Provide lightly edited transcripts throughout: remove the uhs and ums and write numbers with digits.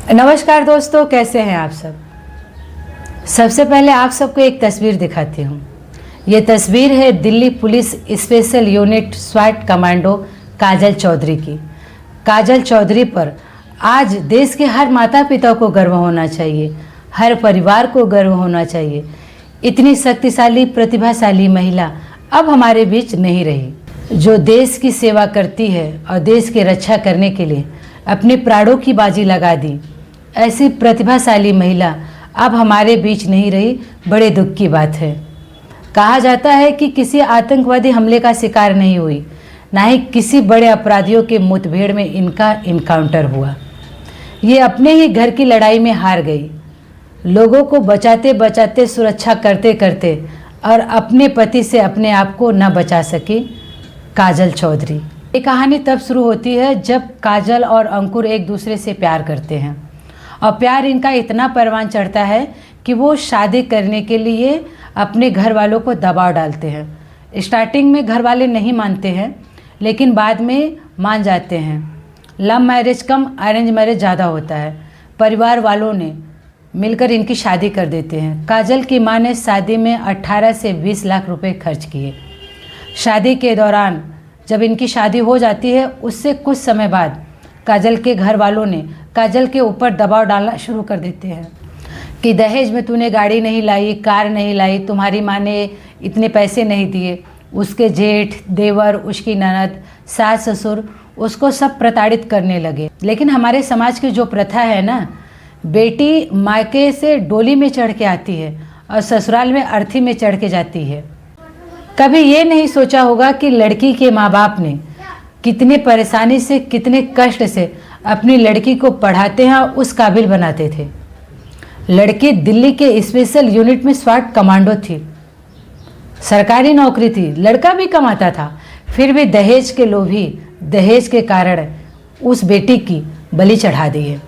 नमस्कार दोस्तों, कैसे हैं आप सब। सबसे पहले आप सबको एक तस्वीर दिखाती हूँ। ये तस्वीर है दिल्ली पुलिस स्पेशल यूनिट स्वाट कमांडो काजल चौधरी की। काजल चौधरी पर आज देश के हर माता पिता को गर्व होना चाहिए, हर परिवार को गर्व होना चाहिए। इतनी शक्तिशाली प्रतिभाशाली महिला अब हमारे बीच नहीं रही, जो देश की सेवा करती है और देश की रक्षा करने के लिए अपने प्राणों की बाजी लगा दी। ऐसी प्रतिभाशाली महिला अब हमारे बीच नहीं रही, बड़े दुख की बात है। कहा जाता है कि किसी आतंकवादी हमले का शिकार नहीं हुई, ना ही किसी बड़े अपराधियों के मुठभेड़ में इनका इनकाउंटर हुआ। ये अपने ही घर की लड़ाई में हार गई, लोगों को बचाते बचाते, सुरक्षा करते करते और अपने पति से अपने आप को न बचा सकी काजल चौधरी। ये कहानी तब शुरू होती है जब काजल और अंकुर एक दूसरे से प्यार करते हैं और प्यार इनका इतना परवान चढ़ता है कि वो शादी करने के लिए अपने घर वालों को दबाव डालते हैं। स्टार्टिंग में घर वाले नहीं मानते हैं, लेकिन बाद में मान जाते हैं। लव मैरिज कम अरेंज मैरिज ज़्यादा होता है। परिवार वालों ने मिलकर इनकी शादी कर देते हैं। काजल की मां ने शादी में 18 से 20 लाख रुपए खर्च किए। शादी के दौरान जब इनकी शादी हो जाती है, उससे कुछ समय बाद काजल के घर वालों ने काजल के ऊपर दबाव डालना शुरू कर देते हैं कि दहेज में तूने गाड़ी नहीं लाई, कार नहीं लाई, तुम्हारी माँ ने इतने पैसे नहीं दिए। उसके जेठ, देवर, उसकी ननद, सास ससुर उसको सब प्रताड़ित करने लगे। लेकिन हमारे समाज की जो प्रथा है ना, बेटी मायके से डोली में चढ़ के आती है और ससुराल में अर्थी में चढ़ के जाती है। कभी ये नहीं सोचा होगा कि लड़की के माँ बाप ने कितने परेशानी से, कितने कष्ट से अपनी लड़की को पढ़ाते हैं और उस काबिल बनाते थे। लड़की दिल्ली के स्पेशल यूनिट में स्वाट कमांडो थी, सरकारी नौकरी थी, लड़का भी कमाता था, फिर भी दहेज के लोभी, दहेज के कारण उस बेटी की बलि चढ़ा दी है।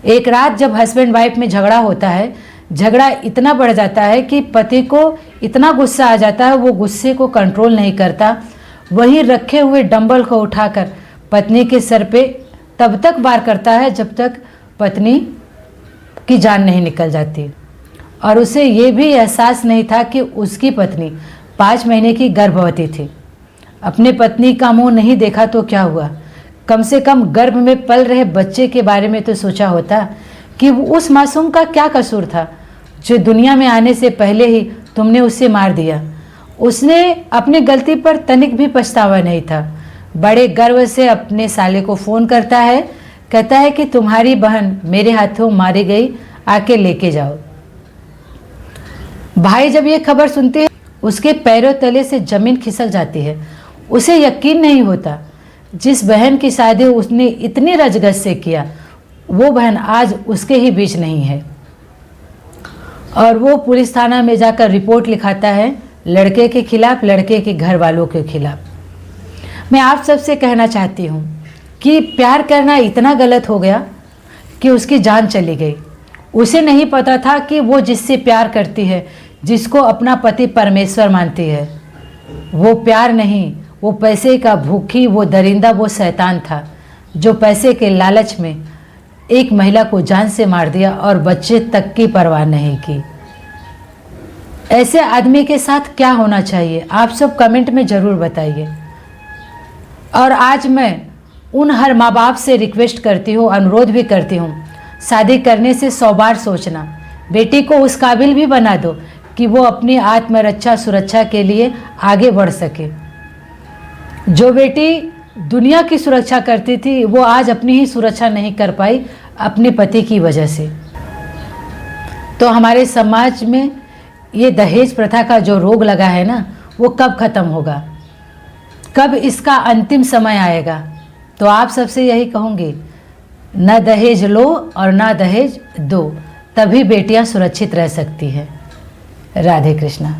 एक रात जब हस्बैंड वाइफ में झगड़ा होता है, झगड़ा इतना बढ़ जाता है कि पति को इतना गुस्सा आ जाता है, वो गुस्से को कंट्रोल नहीं करता। वहीं रखे हुए डंबल को उठाकर पत्नी के सर पे तब तक वार करता है जब तक पत्नी की जान नहीं निकल जाती। और उसे ये भी एहसास नहीं था कि उसकी पत्नी 5 महीने की गर्भवती थी। अपने पत्नी का मुंह नहीं देखा तो क्या हुआ, कम से कम गर्भ में पल रहे बच्चे के बारे में तो सोचा होता कि उस मासूम का क्या कसूर था जो दुनिया में आने से पहले ही तुमने उसे मार दिया। उसने अपनी गलती पर तनिक भी पछतावा नहीं था। बड़े गर्व से अपने साले को फ़ोन करता है, कहता है कि तुम्हारी बहन मेरे हाथों मारी गई, आके लेके जाओ। भाई जब ये खबर सुनते हैं, उसके पैरों तले से ज़मीन खिसक जाती है। उसे यकीन नहीं होता, जिस बहन की शादी उसने इतनी रजगज से किया, वो बहन आज उसके ही बीच नहीं है। और वो पुलिस थाना में जाकर रिपोर्ट लिखाता है, लड़के के खिलाफ, लड़के के घर वालों के खिलाफ। मैं आप सबसे कहना चाहती हूँ कि प्यार करना इतना गलत हो गया कि उसकी जान चली गई। उसे नहीं पता था कि वो जिससे प्यार करती है, जिसको अपना पति परमेश्वर मानती है, वो प्यार नहीं, वो पैसे का भूखी, वो दरिंदा, वो शैतान था जो पैसे के लालच में एक महिला को जान से मार दिया और बच्चे तक की परवाह नहीं की। ऐसे आदमी के साथ क्या होना चाहिए, आप सब कमेंट में ज़रूर बताइए। और आज मैं उन हर माँ बाप से रिक्वेस्ट करती हूँ, अनुरोध भी करती हूँ, शादी करने से 100 बार सोचना। बेटी को उस काबिल भी बना दो कि वो अपनी आत्मरक्षा सुरक्षा के लिए आगे बढ़ सके। जो बेटी दुनिया की सुरक्षा करती थी, वो आज अपनी ही सुरक्षा नहीं कर पाई अपने पति की वजह से। तो हमारे समाज में ये दहेज प्रथा का जो रोग लगा है ना, वो कब ख़त्म होगा, कब इसका अंतिम समय आएगा। तो आप सबसे यही कहूँगी, ना दहेज लो और ना दहेज दो, तभी बेटियां सुरक्षित रह सकती हैं। राधे कृष्णा।